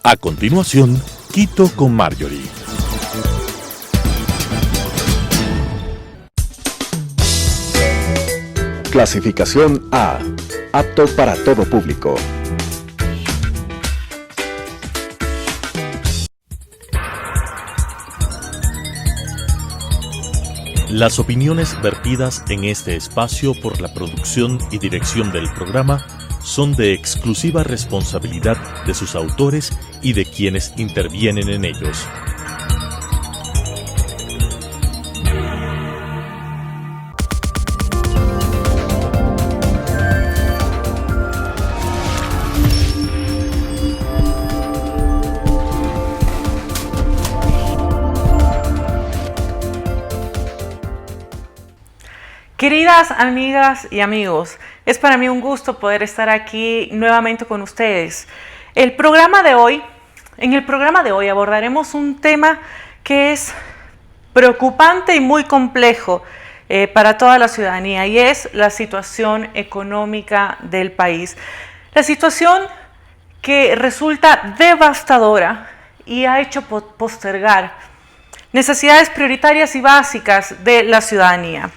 A continuación, Quito con Marjorie. Clasificación A. Apto para todo público. Las opiniones vertidas en este espacio por la producción y dirección del programa son de exclusiva responsabilidad de sus autores y de quienes intervienen en ellos. Queridas amigas y amigos, es para mí un gusto poder estar aquí nuevamente con ustedes. En el programa de hoy abordaremos un tema que es preocupante y muy complejo para toda la ciudadanía, y es la situación económica del país. La situación que resulta devastadora y ha hecho postergar necesidades prioritarias y básicas de la ciudadanía.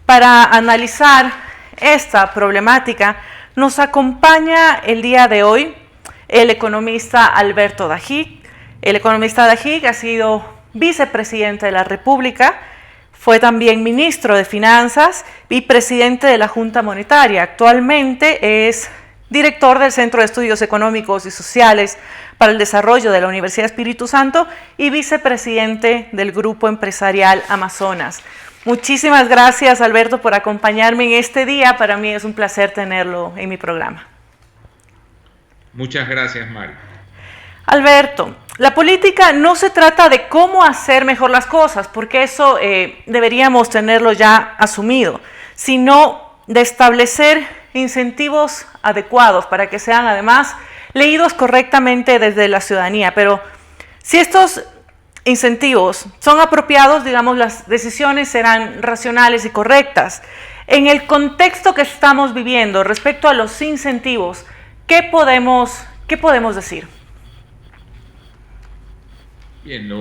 Para analizar esta problemática nos acompaña el día de hoy el economista Alberto Dajik. El economista Dajik ha sido vicepresidente de la República, fue también ministro de Finanzas y presidente de la Junta Monetaria. Actualmente es director del Centro de Estudios Económicos y Sociales para el Desarrollo de la Universidad Espíritu Santo y vicepresidente del Grupo Empresarial Amazonas. Muchísimas gracias, Alberto, por acompañarme en este día. Para mí es un placer tenerlo en mi programa. Muchas gracias, Mario. Alberto, la política no se trata de cómo hacer mejor las cosas, porque eso deberíamos tenerlo ya asumido, sino de establecer incentivos adecuados para que sean además leídos correctamente desde la ciudadanía. Pero si estos incentivos son apropiados, digamos, las decisiones serán racionales y correctas. En el contexto que estamos viviendo respecto a los incentivos, ¿qué podemos decir? Bien,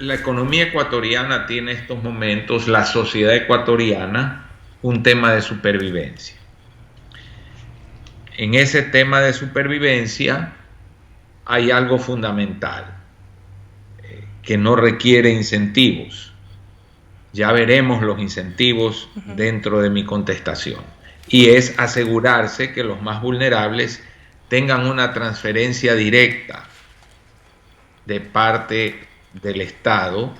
la economía ecuatoriana tiene en estos momentos, la sociedad ecuatoriana, un tema de supervivencia. En ese tema de supervivencia hay algo fundamental que no requiere incentivos. Ya veremos los incentivos dentro de mi contestación. Y es asegurarse que los más vulnerables tengan una transferencia directa de parte del Estado,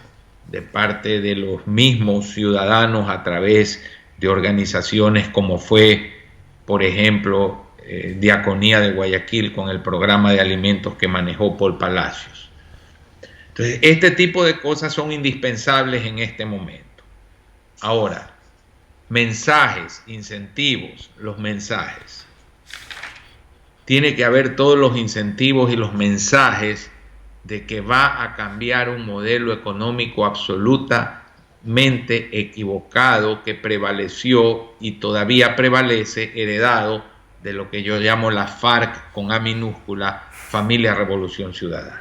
de parte de los mismos ciudadanos a través de organizaciones como fue, por ejemplo, Diaconía de Guayaquil con el programa de alimentos que manejó Paul Palacios. Entonces, este tipo de cosas son indispensables en este momento. Ahora, mensajes, incentivos, los mensajes. Tiene que haber todos los incentivos y los mensajes de que va a cambiar un modelo económico absolutamente equivocado que prevaleció y todavía prevalece, heredado de lo que yo llamo la FARC con A minúscula, Familia Revolución Ciudadana.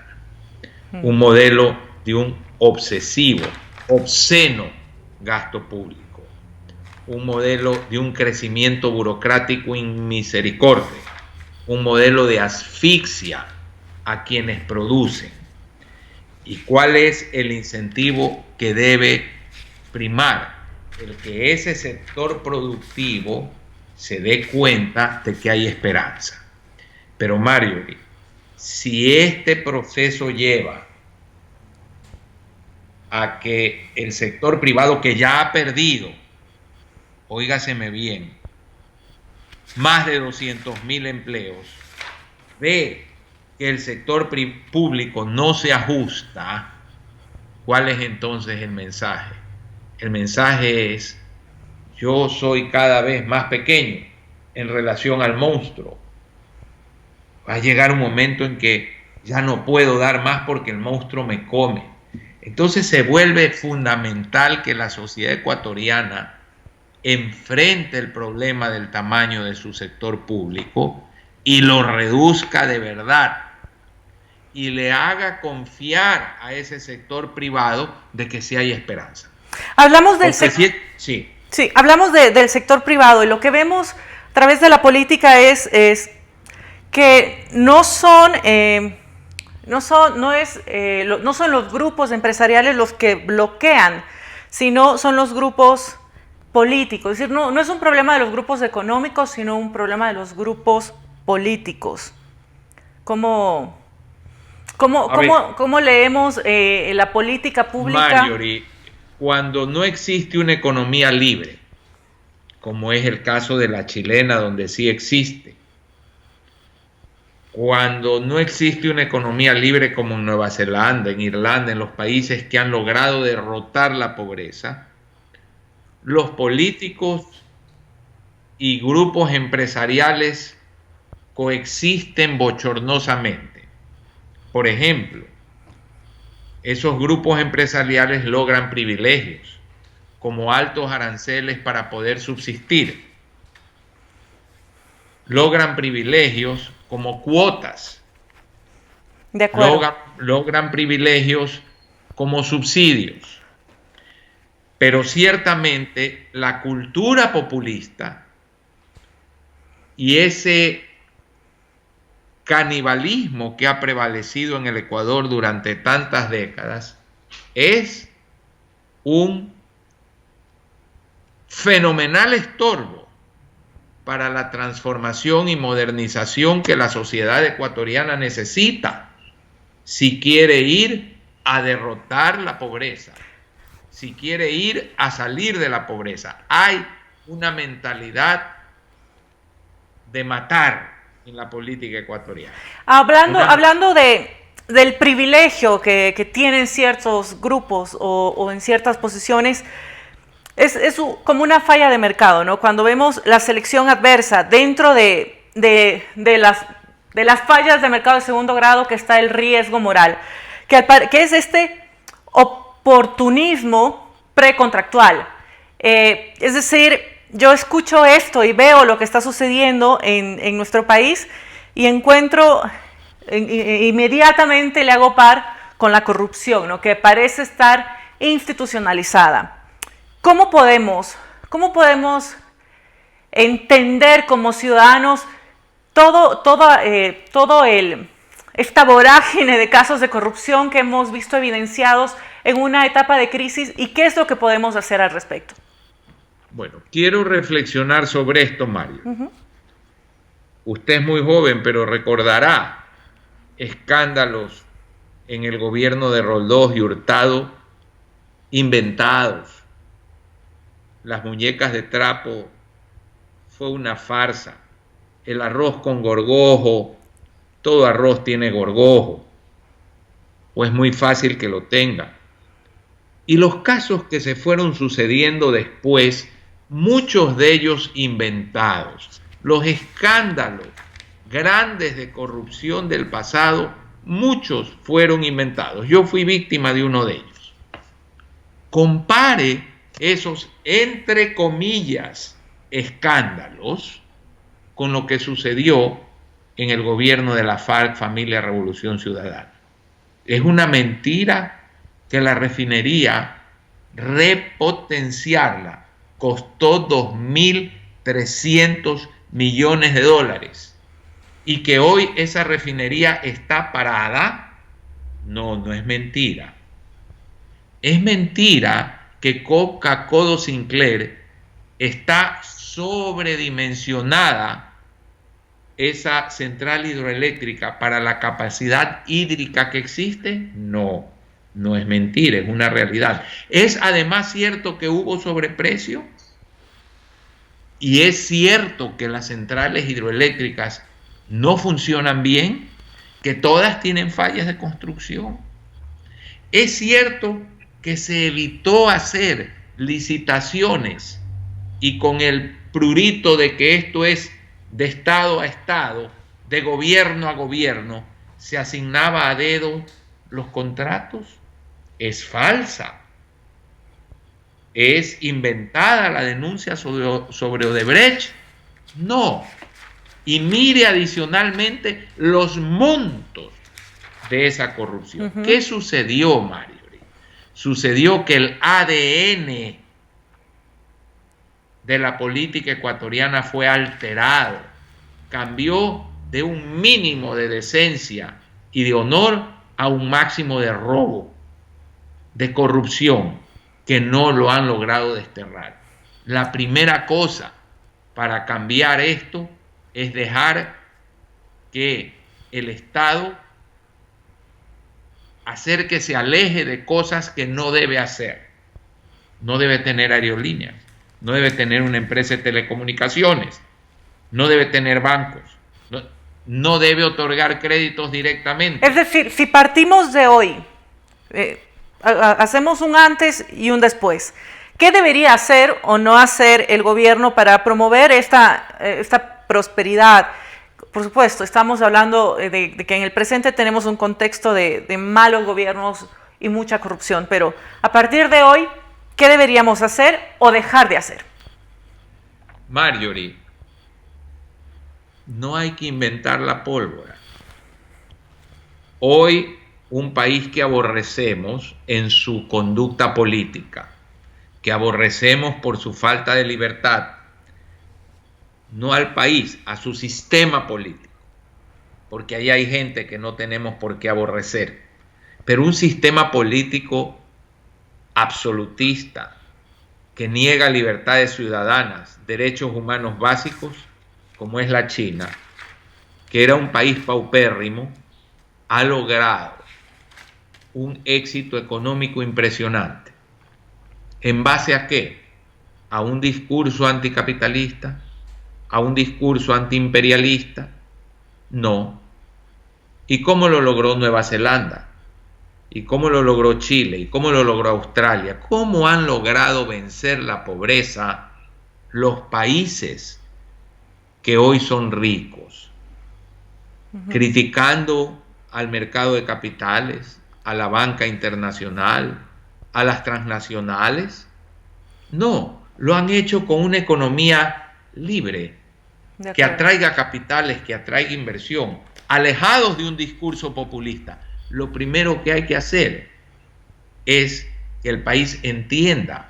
Un modelo de un obsesivo, obsceno gasto público. Un modelo de un crecimiento burocrático inmisericordia. Un modelo de asfixia a quienes producen. ¿Y cuál es el incentivo que debe primar? El que ese sector productivo se dé cuenta de que hay esperanza. Pero Mario, si este proceso lleva a que el sector privado, que ya ha perdido, óigaseme bien, más de 200.000 empleos, ve que el sector público no se ajusta, ¿cuál es entonces el mensaje? El mensaje es: yo soy cada vez más pequeño en relación al monstruo. Va a llegar un momento en que ya no puedo dar más porque el monstruo me come. Entonces se vuelve fundamental que la sociedad ecuatoriana enfrente el problema del tamaño de su sector público y lo reduzca de verdad y le haga confiar a ese sector privado de que sí hay esperanza. Hablamos del sector. Sí. Sí, hablamos del sector privado y lo que vemos a través de la política es que no son los grupos empresariales los que bloquean, sino son los grupos políticos. Es decir, no es un problema de los grupos económicos, sino un problema de los grupos políticos. ¿Cómo leemos la política pública? Marjorie, cuando no existe una economía libre, como es el caso de la chilena, donde sí existe, cuando no existe una economía libre como en Nueva Zelanda, en Irlanda, en los países que han logrado derrotar la pobreza, los políticos y grupos empresariales coexisten bochornosamente. Por ejemplo, esos grupos empresariales logran privilegios, como altos aranceles para poder subsistir. Logran privilegios como cuotas. De acuerdo. Logran privilegios como subsidios. Pero ciertamente la cultura populista y ese canibalismo que ha prevalecido en el Ecuador durante tantas décadas es un fenomenal estorbo para la transformación y modernización que la sociedad ecuatoriana necesita si quiere ir a derrotar la pobreza, si quiere ir a salir de la pobreza. Hay una mentalidad de matar en la política ecuatoriana. Hablando del privilegio que tienen ciertos grupos o en ciertas posiciones, es como una falla de mercado, ¿no? Cuando vemos la selección adversa dentro de las fallas de mercado de segundo grado, que está el riesgo moral, que es este oportunismo precontractual. Es decir, yo escucho esto y veo lo que está sucediendo en nuestro país y inmediatamente le hago par con la corrupción, ¿no? Que parece estar institucionalizada. ¿Cómo podemos entender como ciudadanos esta vorágine de casos de corrupción que hemos visto evidenciados en una etapa de crisis y qué es lo que podemos hacer al respecto? Bueno, quiero reflexionar sobre esto, Mario. Usted es muy joven, pero recordará escándalos en el gobierno de Roldós y Hurtado inventados. Las muñecas de trapo fue una farsa. El arroz con gorgojo, todo arroz tiene gorgojo, o es muy fácil que lo tenga. Y los casos que se fueron sucediendo después, muchos de ellos inventados. Los escándalos grandes de corrupción del pasado, muchos fueron inventados. Yo fui víctima de uno de ellos. Compare esos, entre comillas, escándalos con lo que sucedió en el gobierno de la FARC, Familia Revolución Ciudadana. Es una mentira que la refinería, repotenciarla, costó 2.300 millones de dólares y que hoy esa refinería está parada. No es mentira. Es mentira que Coca-Cola Sinclair está sobredimensionada esa central hidroeléctrica para la capacidad hídrica que existe. No es mentira, es una realidad. Es además cierto que hubo sobreprecio y es cierto que las centrales hidroeléctricas no funcionan bien, que todas tienen fallas de construcción. Es cierto que se evitó hacer licitaciones y con el prurito de que esto es de estado a estado, de gobierno a gobierno, se asignaba a dedo los contratos. Es falsa. ¿Es inventada la denuncia sobre Odebrecht? No. y mire adicionalmente los montos de esa corrupción. ¿Qué sucedió, Mario? Sucedió que el ADN de la política ecuatoriana fue alterado, cambió de un mínimo de decencia y de honor a un máximo de robo, de corrupción, que no lo han logrado desterrar. La primera cosa para cambiar esto es dejar que el Estado hacer que se aleje de cosas que no debe hacer. No debe tener aerolíneas, no debe tener una empresa de telecomunicaciones, no debe tener bancos, no debe otorgar créditos directamente. Es decir, si partimos de hoy, hacemos un antes y un después, ¿qué debería hacer o no hacer el gobierno para promover esta prosperidad? Por supuesto, estamos hablando de que en el presente tenemos un contexto de malos gobiernos y mucha corrupción, pero a partir de hoy, ¿qué deberíamos hacer o dejar de hacer? Marjorie, no hay que inventar la pólvora. Hoy, un país que aborrecemos en su conducta política, que aborrecemos por su falta de libertad, no al país, a su sistema político, porque ahí hay gente que no tenemos por qué aborrecer, pero un sistema político absolutista, que niega libertades ciudadanas, derechos humanos básicos, como es la China, que era un país paupérrimo, ha logrado un éxito económico impresionante. ¿En base a qué? A un discurso anticapitalista, a un discurso antiimperialista. No. ¿Y cómo lo logró Nueva Zelanda? ¿Y cómo lo logró Chile? ¿Y cómo lo logró Australia? ¿Cómo han logrado vencer la pobreza los países que hoy son ricos? Criticando al mercado de capitales, a la banca internacional, a las transnacionales. No, lo han hecho con una economía libre, que atraiga capitales, que atraiga inversión, alejados de un discurso populista. Lo primero que hay que hacer es que el país entienda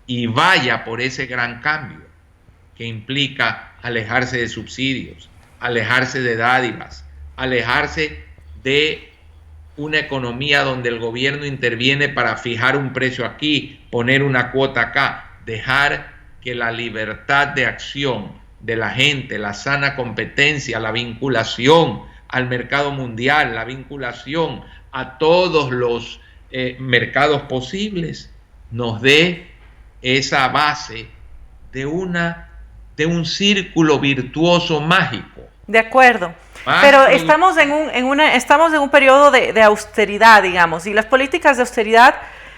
y vaya por ese gran cambio que implica alejarse de subsidios, alejarse de dádivas, alejarse de una economía donde el gobierno interviene para fijar un precio aquí, poner una cuota acá, dejar que la libertad de acción de la gente, la sana competencia, la vinculación al mercado mundial, la vinculación a todos los mercados posibles, nos dé esa base de un círculo virtuoso mágico. De acuerdo. Pero estamos en un periodo de austeridad, digamos, y las políticas de austeridad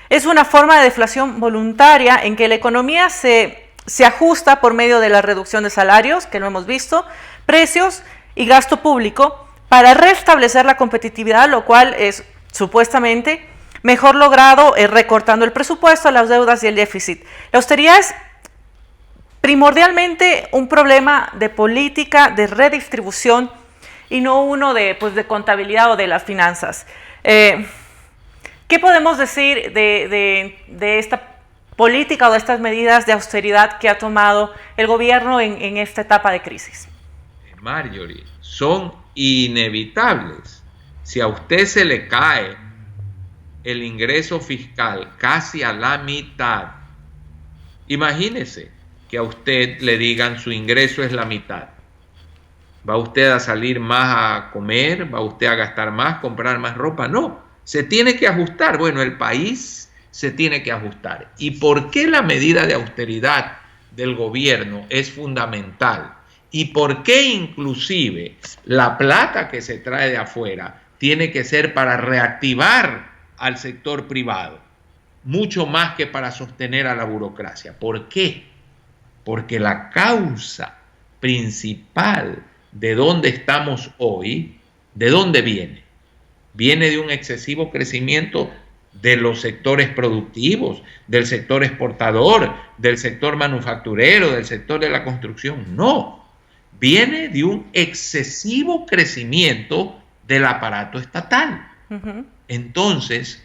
es una forma de deflación voluntaria en que la economía se ajusta por medio de la reducción de salarios, que lo hemos visto, precios y gasto público, para restablecer la competitividad, lo cual es supuestamente mejor logrado recortando el presupuesto, las deudas y el déficit. La austeridad es primordialmente un problema de política, de redistribución, y no uno de contabilidad o de las finanzas. ¿Qué podemos decir de esta política o de estas medidas de austeridad que ha tomado el gobierno en esta etapa de crisis? Marjorie, son inevitables. Si a usted se le cae el ingreso fiscal casi a la mitad, imagínese que a usted le digan su ingreso es la mitad. ¿Va usted a salir más a comer? ¿Va usted a gastar más, comprar más ropa? No, se tiene que ajustar. Bueno, el país se tiene que ajustar. ¿Y por qué la medida de austeridad del gobierno es fundamental? ¿Y por qué inclusive la plata que se trae de afuera tiene que ser para reactivar al sector privado, mucho más que para sostener a la burocracia? ¿Por qué? Porque la causa principal de dónde estamos hoy, ¿de dónde viene? Viene de un excesivo crecimiento de los sectores productivos, del sector exportador, del sector manufacturero, del sector de la construcción. No, viene de un excesivo crecimiento del aparato estatal. Entonces,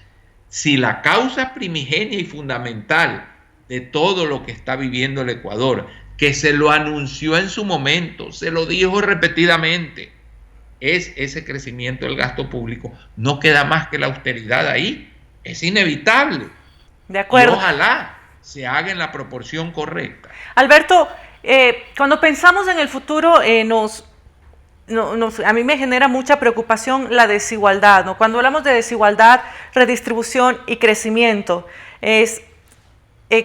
si la causa primigenia y fundamental de todo lo que está viviendo el Ecuador, que se lo anunció en su momento, se lo dijo repetidamente, es ese crecimiento del gasto público, no queda más que la austeridad ahí, es inevitable. De acuerdo. Y ojalá se haga en la proporción correcta. Alberto, cuando pensamos en el futuro, a mí me genera mucha preocupación la desigualdad, ¿no? Cuando hablamos de desigualdad, redistribución y crecimiento,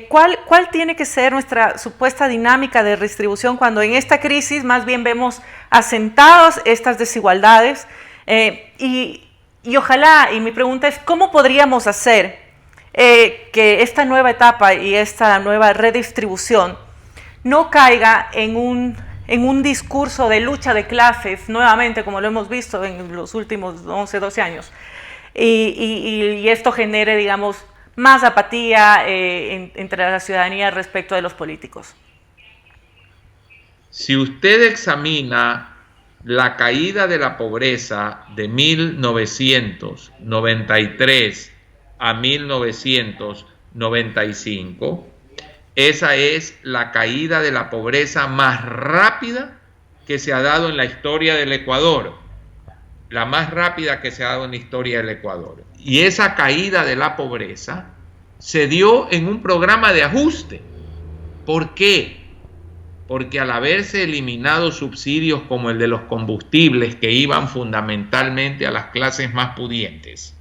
¿cuál tiene que ser nuestra supuesta dinámica de redistribución cuando en esta crisis más bien vemos asentadas estas desigualdades? Y ojalá, y mi pregunta es, ¿cómo podríamos hacer que esta nueva etapa y esta nueva redistribución no caiga en un discurso de lucha de clases, nuevamente, como lo hemos visto en los últimos 11, 12 años, y esto genere, digamos, más apatía entre la ciudadanía respecto de los políticos? Si usted examina la caída de la pobreza de 1993 a 1995, esa es la caída de la pobreza más rápida que se ha dado en la historia del Ecuador, la más rápida que se ha dado en la historia del Ecuador. Y esa caída de la pobreza se dio en un programa de ajuste. ¿Por qué? Porque al haberse eliminado subsidios como el de los combustibles, que iban fundamentalmente a las clases más pudientes,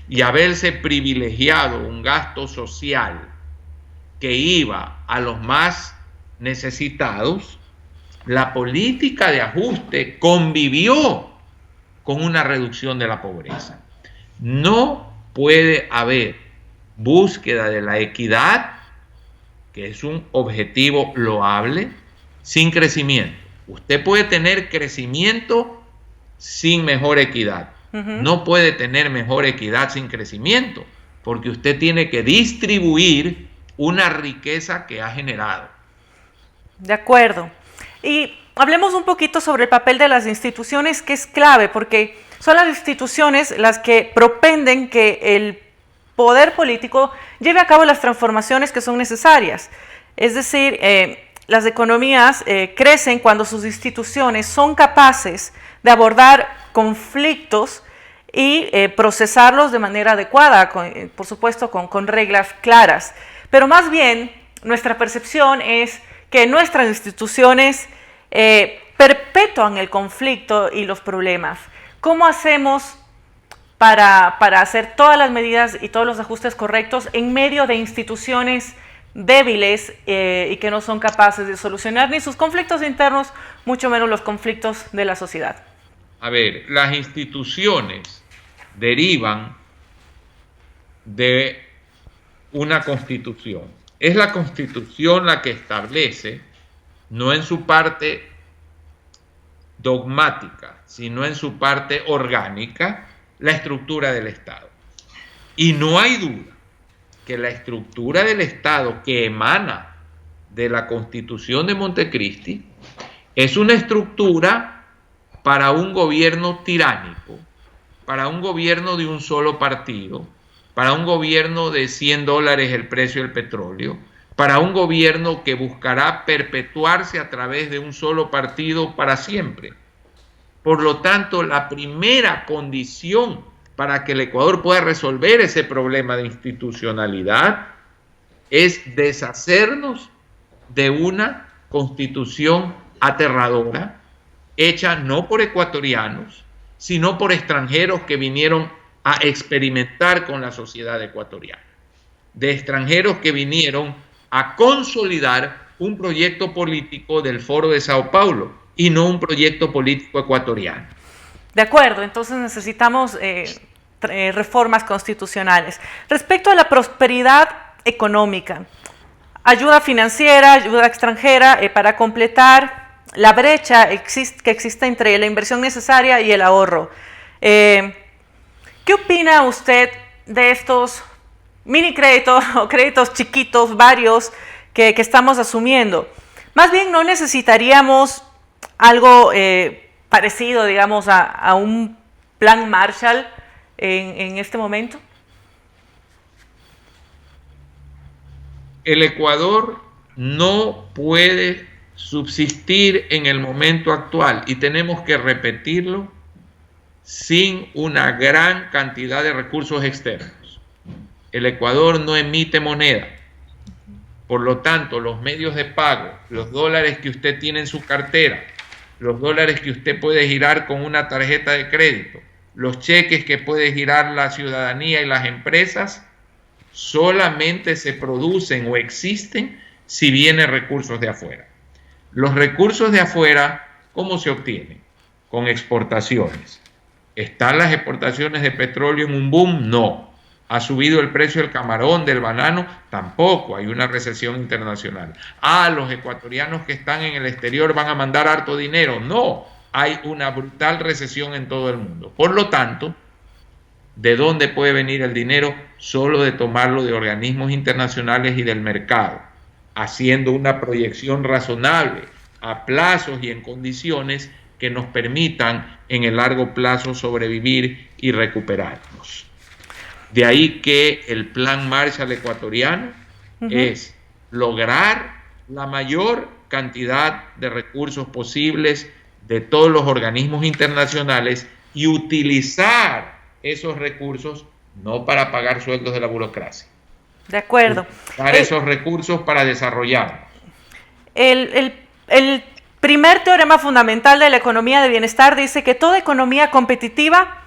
y haberse privilegiado un gasto social que iba a los más necesitados, la política de ajuste convivió con una reducción de la pobreza. No puede haber búsqueda de la equidad, que es un objetivo loable, sin crecimiento. Usted puede tener crecimiento sin mejor equidad. No puede tener mejor equidad sin crecimiento, porque usted tiene que distribuir una riqueza que ha generado. De acuerdo. Y hablemos un poquito sobre el papel de las instituciones, que es clave, porque son las instituciones las que propenden que el poder político lleve a cabo las transformaciones que son necesarias. Es decir, las economías crecen cuando sus instituciones son capaces de abordar conflictos y procesarlos de manera adecuada, por supuesto con reglas claras. Pero más bien, nuestra percepción es que nuestras instituciones perpetúan el conflicto y los problemas. ¿Cómo hacemos para hacer todas las medidas y todos los ajustes correctos en medio de instituciones débiles y que no son capaces de solucionar ni sus conflictos internos, mucho menos los conflictos de la sociedad? A ver, las instituciones derivan de una constitución. Es la constitución la que establece, no en su parte dogmática, sino en su parte orgánica, la estructura del Estado. Y no hay duda que la estructura del Estado que emana de la Constitución de Montecristi es una estructura para un gobierno tiránico, para un gobierno de un solo partido, para un gobierno de $100 el precio del petróleo, para un gobierno que buscará perpetuarse a través de un solo partido para siempre. Por lo tanto, la primera condición para que el Ecuador pueda resolver ese problema de institucionalidad es deshacernos de una constitución aterradora, hecha no por ecuatorianos, sino por extranjeros que vinieron a experimentar con la sociedad ecuatoriana, de extranjeros que vinieron a consolidar un proyecto político del Foro de Sao Paulo y no un proyecto político ecuatoriano. De acuerdo, entonces necesitamos reformas constitucionales. Respecto a la prosperidad económica, ayuda financiera, ayuda extranjera para completar la brecha que existe entre la inversión necesaria y el ahorro. ¿Qué opina usted de estos mini créditos o créditos chiquitos, varios, que estamos asumiendo? Más bien no necesitaríamos algo parecido, digamos, a un plan Marshall en este momento? El Ecuador no puede subsistir en el momento actual, y tenemos que repetirlo, sin una gran cantidad de recursos externos. El Ecuador no emite moneda. Por lo tanto, los medios de pago, los dólares que usted tiene en su cartera, los dólares que usted puede girar con una tarjeta de crédito, los cheques que puede girar la ciudadanía y las empresas, solamente se producen o existen si vienen recursos de afuera. Los recursos de afuera, ¿cómo se obtienen? Con exportaciones. ¿Están las exportaciones de petróleo en un boom? No. ¿Ha subido el precio del camarón, del banano? Tampoco. Hay una recesión internacional. ¿Los ecuatorianos que están en el exterior van a mandar harto dinero? No. Hay una brutal recesión en todo el mundo. Por lo tanto, ¿de dónde puede venir el dinero? Solo de tomarlo de organismos internacionales y del mercado, haciendo una proyección razonable a plazos y en condiciones que nos permitan en el largo plazo sobrevivir y recuperarnos. De ahí que el plan Marshall ecuatoriano es lograr la mayor cantidad de recursos posibles de todos los organismos internacionales y utilizar esos recursos no para pagar sueldos de la burocracia. De acuerdo. Utilizar esos recursos para desarrollarnos. El primer teorema fundamental de la economía de bienestar dice que toda economía competitiva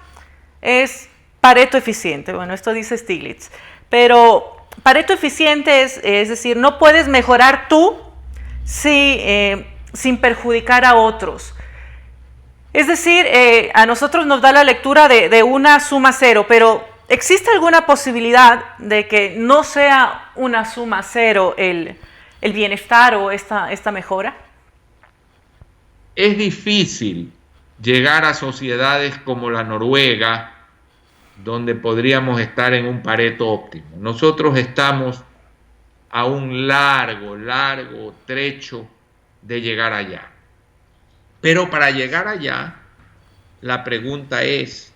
es Pareto eficiente. Bueno, esto dice Stiglitz. Pero Pareto eficiente es decir, no puedes mejorar tú sin perjudicar a otros. Es decir, a nosotros nos da la lectura de una suma cero, pero ¿existe alguna posibilidad de que no sea una suma cero el bienestar o esta mejora? Es difícil llegar a sociedades como la Noruega, donde podríamos estar en un Pareto óptimo. Nosotros estamos a un largo trecho de llegar allá. Pero para llegar allá, la pregunta es,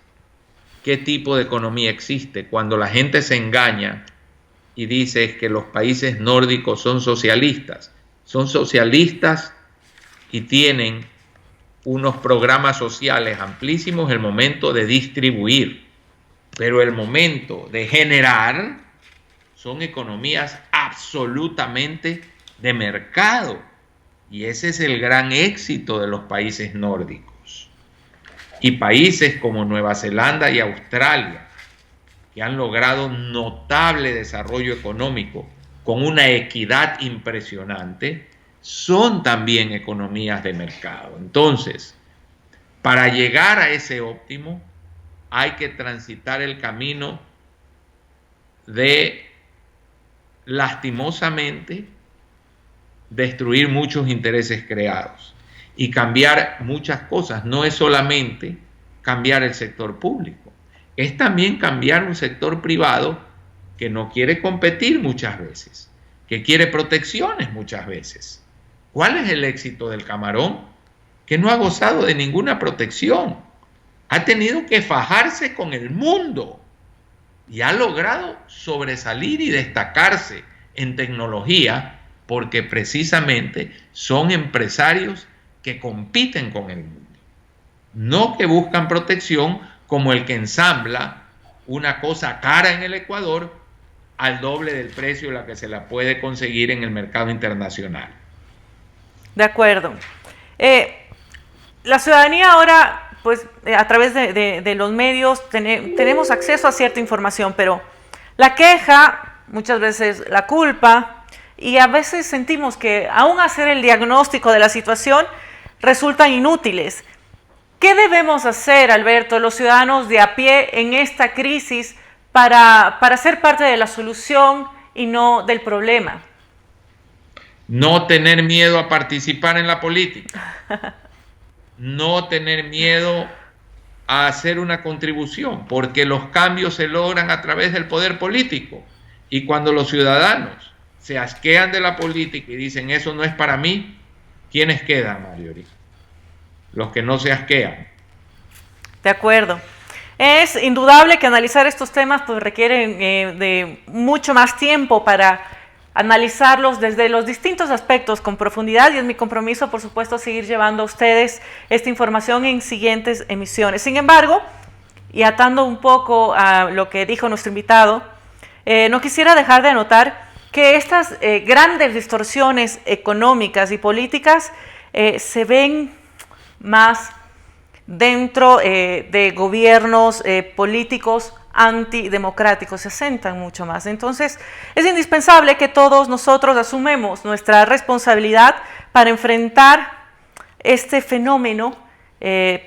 ¿qué tipo de economía existe? Cuando la gente se engaña y dice que los países nórdicos son socialistas y tienen unos programas sociales amplísimos, el momento de distribuir, pero el momento de generar son economías absolutamente de mercado. Y ese es el gran éxito de los países nórdicos. Y países como Nueva Zelanda y Australia, que han logrado notable desarrollo económico con una equidad impresionante, son también economías de mercado. Entonces, para llegar a ese óptimo, hay que transitar el camino de, lastimosamente, destruir muchos intereses creados y cambiar muchas cosas. No es solamente cambiar el sector público, es también cambiar un sector privado que no quiere competir muchas veces, que quiere protecciones muchas veces. ¿Cuál es el éxito del camarón? Que no ha gozado de ninguna protección, ha tenido que fajarse con el mundo y ha logrado sobresalir y destacarse en tecnología, porque precisamente son empresarios que compiten con el mundo, no que buscan protección como el que ensambla una cosa cara en el Ecuador al doble del precio de la que se la puede conseguir en el mercado internacional. De acuerdo. La ciudadanía ahora, pues a través de los medios tenemos acceso a cierta información, pero la queja, muchas veces la culpa, y a veces sentimos que aún hacer el diagnóstico de la situación resultan inútiles. ¿Qué debemos hacer, Alberto, los ciudadanos de a pie en esta crisis para ser parte de la solución y no del problema? No tener miedo a participar en la política. No tener miedo a hacer una contribución, porque los cambios se logran a través del poder político. Y cuando los ciudadanos se asquean de la política y dicen eso no es para mí, ¿quiénes quedan, Marjorie? los que no se asquean. De acuerdo. Es indudable que analizar estos temas pues, requieren de mucho más tiempo para analizarlos desde los distintos aspectos con profundidad, y es mi compromiso, por supuesto, seguir llevando a ustedes esta información en siguientes emisiones. Sin embargo, y atando un poco a lo que dijo nuestro invitado, no quisiera dejar de anotar que estas grandes distorsiones económicas y políticas se ven más dentro de gobiernos políticos antidemocráticos, se asentan mucho más. Entonces, es indispensable que todos nosotros asumamos nuestra responsabilidad para enfrentar este fenómeno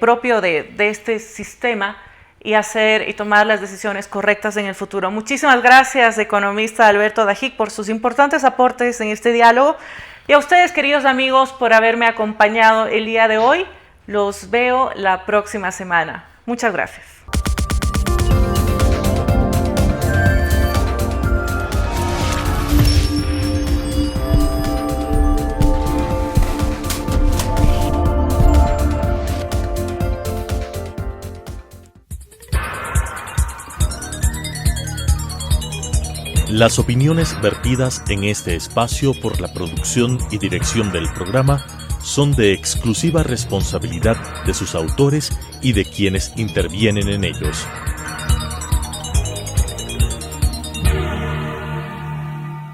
propio de este sistema y hacer y tomar las decisiones correctas en el futuro. Muchísimas gracias, economista Alberto Dajic, por sus importantes aportes en este diálogo, y a ustedes, queridos amigos, por haberme acompañado el día de hoy. Los veo la próxima semana. Muchas gracias. Las opiniones vertidas en este espacio por la producción y dirección del programa son de exclusiva responsabilidad de sus autores y de quienes intervienen en ellos.